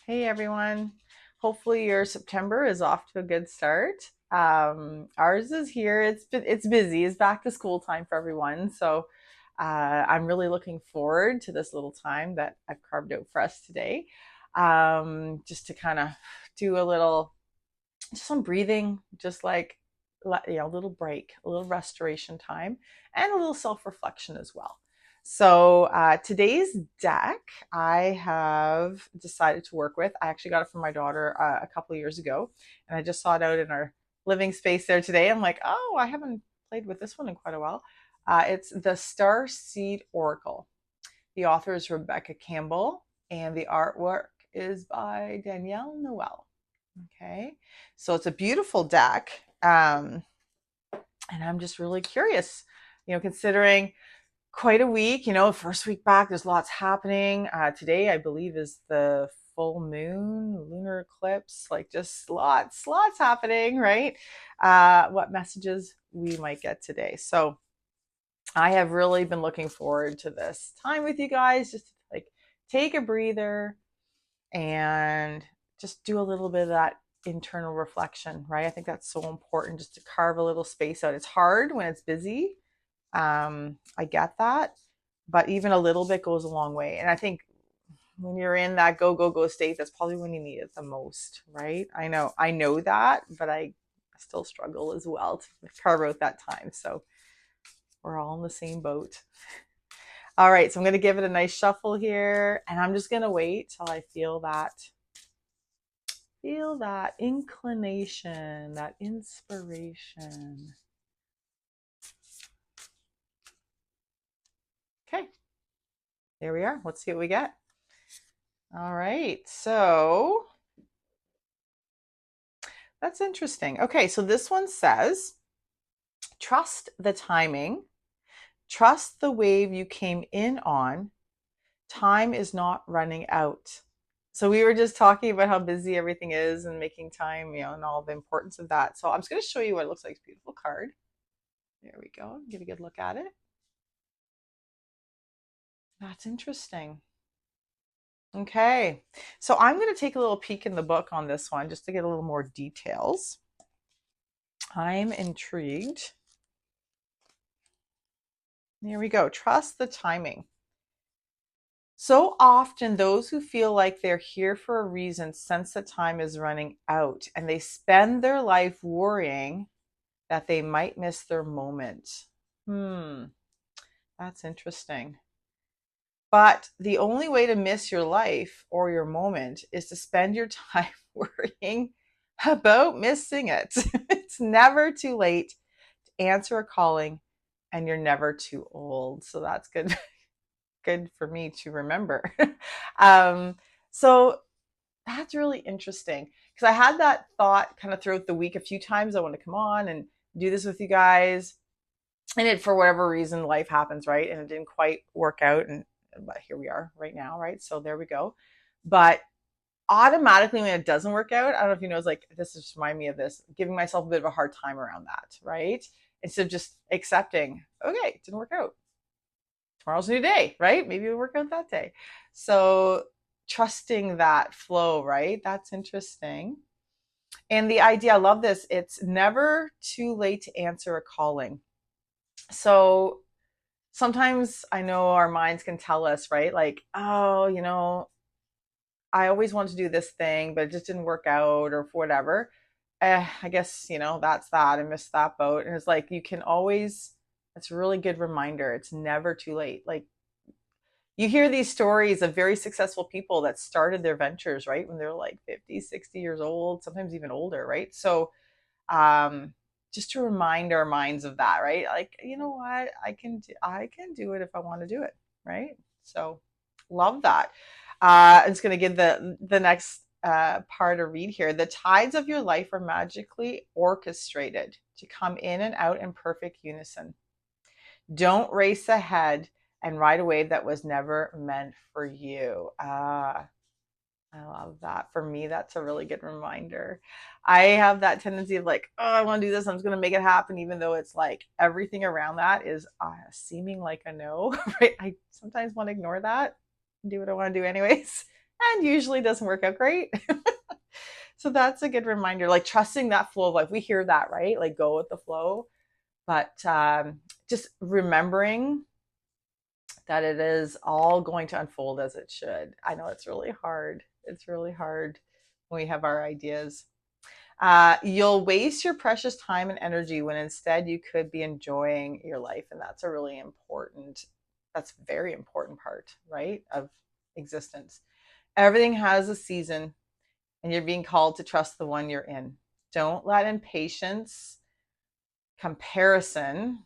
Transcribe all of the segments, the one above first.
Hey everyone. Hopefully your September is off to a good start. Ours is here. It's busy. It's back to school time for everyone. So I'm really looking forward to this little time that I've carved out for us today. Just to kind of do a little, just some breathing, just like a little break, a little restoration time, and a little self-reflection as well. So today's deck I have decided to work with. I actually got it from my daughter a couple of years ago, and I just saw it out in our living space there today. I'm like, oh, I haven't played with this one in quite a while. It's the Star Seed Oracle. The author is Rebecca Campbell, and the artwork is by Danielle Noel. Okay, so it's a beautiful deck, and I'm just really curious, considering quite a week, first week back, there's lots happening. Today, I believe, is the full moon, lunar eclipse, like just lots happening, right? What messages we might get today. So I have really been looking forward to this time with you guys, just to like take a breather and just do a little bit of that internal reflection, right? I think that's so important, just to carve a little space out. It's hard when it's busy. I get that, but even a little bit goes a long way. And I think when you're in that go state, that's probably when you need it the most, right? I know that, but I still struggle as well to carve out that time. So we're all in the same boat. All right, so I'm going to give it a nice shuffle here, and I'm just going to wait till I feel that inclination, that inspiration. Okay, there we are. Let's see what we get. All right, so that's interesting. Okay, so this one says, trust the timing, trust the wave you came in on. Time is not running out. So we were just talking about how busy everything is and making time, and all the importance of that. So I'm just going to show you what it looks like. It's a beautiful card. There we go. Get a good look at it. That's interesting. Okay, so I'm going to take a little peek in the book on this one just to get a little more details. I'm intrigued. There we go. Trust the timing. So often, those who feel like they're here for a reason sense that time is running out, and they spend their life worrying that they might miss their moment. That's interesting. But the only way to miss your life or your moment is to spend your time worrying about missing it. It's never too late to answer a calling, and you're never too old. So that's good for me to remember. um, so that's really interesting, because I had that thought kind of throughout the week a few times. I want to come on and do this with you guys, and it, for whatever reason, life happens, right? And it didn't quite work out, but here we are right now, right? So there we go. But automatically, when it doesn't work out, I don't know if you know, it's like, this just remind me of this, giving myself a bit of a hard time around that, right? Instead of just accepting, okay, it didn't work out. Tomorrow's a new day, right? Maybe it'll work out that day. So trusting that flow, right? That's interesting. And the idea, I love this. It's never too late to answer a calling. So sometimes I know our minds can tell us, right? Like, oh, I always wanted to do this thing, but it just didn't work out or for whatever. I guess, that's that. I missed that boat. And it's like, you can always, it's a really good reminder. It's never too late. Like, you hear these stories of very successful people that started their ventures, right? When they're like 50, 60 years old, sometimes even older, right? So, um, just to remind our minds of that, right? Like, you know what? I can do it if I want to do it, right? So, love that. I'm just going to give the next part a read here. The tides of your life are magically orchestrated to come in and out in perfect unison. Don't race ahead and ride a wave that was never meant for you. I love that. For me, that's a really good reminder. I have that tendency of like, oh, I want to do this. I'm just going to make it happen, even though it's like everything around that is seeming like a no, right? I sometimes want to ignore that and do what I want to do anyways. and usually doesn't work out great. So that's a good reminder, like trusting that flow of life. We hear that, right? Like go with the flow. But just remembering that it is all going to unfold as it should. I know it's really hard. It's really hard when we have our ideas. You'll waste your precious time and energy when instead you could be enjoying your life. And that's a really important, that's a very important part, right, of existence. Everything has a season, and you're being called to trust the one you're in. Don't let impatience, comparison,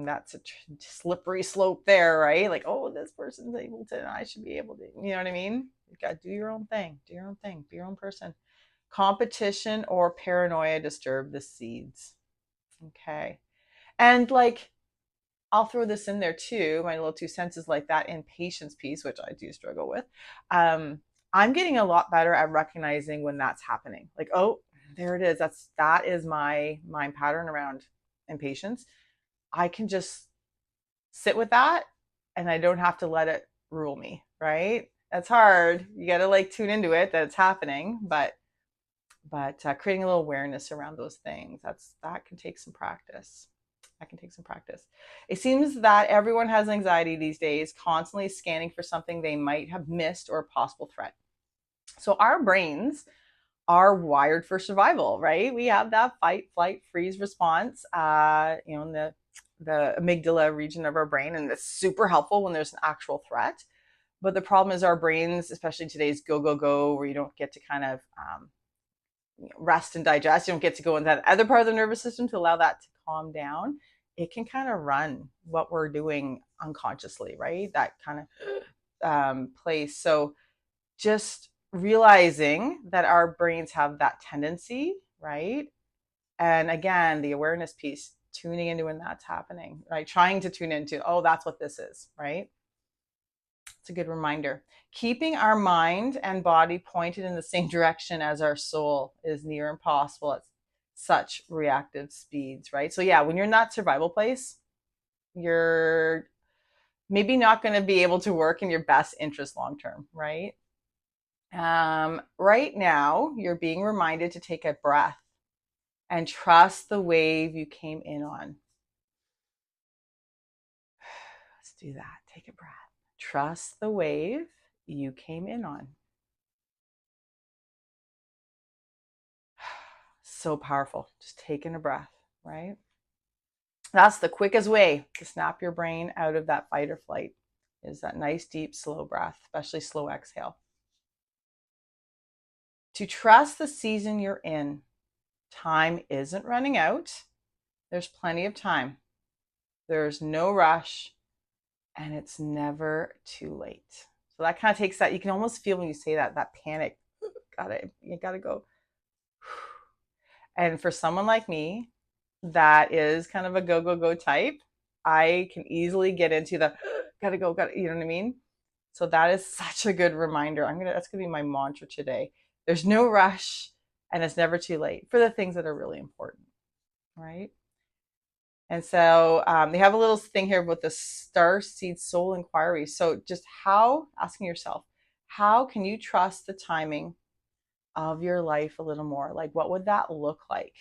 that's a slippery slope there, right? Like, oh, this person's able to, I should be able to, you know what I mean? You got to do your own thing, do your own thing, be your own person. Competition or paranoia disturb the seeds. Okay. And like, I'll throw this in there too. My little two cents is like that impatience piece, which I do struggle with. I'm getting a lot better at recognizing when that's happening. Like, oh, there it is. That is my mind pattern around impatience. I can just sit with that, and I don't have to let it rule me, right? That's hard. You got to like tune into it that it's happening, but creating a little awareness around those things, that can take some practice. That can take some practice. It seems that everyone has anxiety these days, constantly scanning for something they might have missed or a possible threat. So our brains are wired for survival, right? We have that fight, flight, freeze response, in the amygdala region of our brain, and it's super helpful when there's an actual threat. But the problem is our brains, especially today's go, go, go, where you don't get to kind of rest and digest. You don't get to go into that other part of the nervous system to allow that to calm down. It can kind of run what we're doing unconsciously, right? That kind of place. So just realizing that our brains have that tendency, right? And again, the awareness piece, tuning into when that's happening, right? Trying to tune into, oh, that's what this is, right? It's a good reminder. Keeping our mind and body pointed in the same direction as our soul is near impossible at such reactive speeds, right? So yeah, when you're in that survival place, you're maybe not going to be able to work in your best interest long term, right? Right now, you're being reminded to take a breath and trust the wave you came in on. Let's do that. Take a breath. Trust the wave you came in on. So powerful. Just taking a breath, right? That's the quickest way to snap your brain out of that fight or flight, is that nice, deep, slow breath, especially slow exhale. To trust the season you're in. Time isn't running out. There's plenty of time. There's no rush, and it's never too late. So that kind of takes that. You can almost feel when you say that panic. You gotta go. And for someone like me, that is kind of a go, go, go type, I can easily get into the gotta go, you know what I mean? So that is such a good reminder. That's gonna be my mantra today. There's no rush, and it's never too late for the things that are really important, right? And so they have a little thing here with the Star Seed Soul Inquiry. So just asking yourself, how can you trust the timing of your life a little more? Like, what would that look like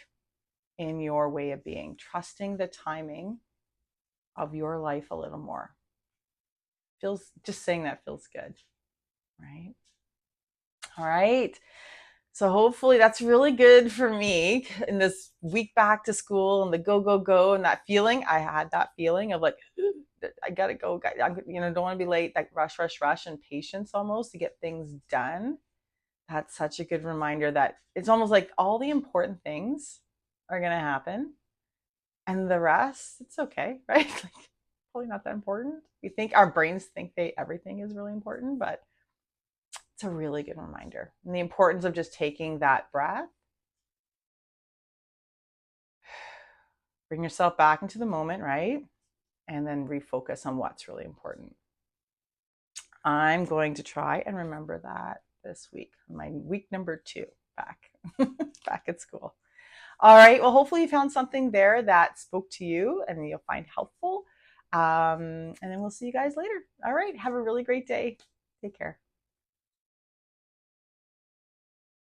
in your way of being? Trusting the timing of your life a little more. Just saying that feels good, right? All right. So hopefully that's really good for me in this week back to school and the go, go, go, and that feeling. I had that feeling of like, I gotta go. Don't want to be late. Like rush, rush, rush, and patience almost to get things done. That's such a good reminder that it's almost like all the important things are gonna happen, and the rest, it's okay, right? Like probably not that important. We think our brains think everything is really important, but it's a really good reminder. And the importance of just taking that breath, bring yourself back into the moment, right? And then refocus on what's really important. I'm going to try and remember that this week, my week number 2 back, back at school. All right. Well, hopefully you found something there that spoke to you and you'll find helpful. And then we'll see you guys later. All right. Have a really great day. Take care.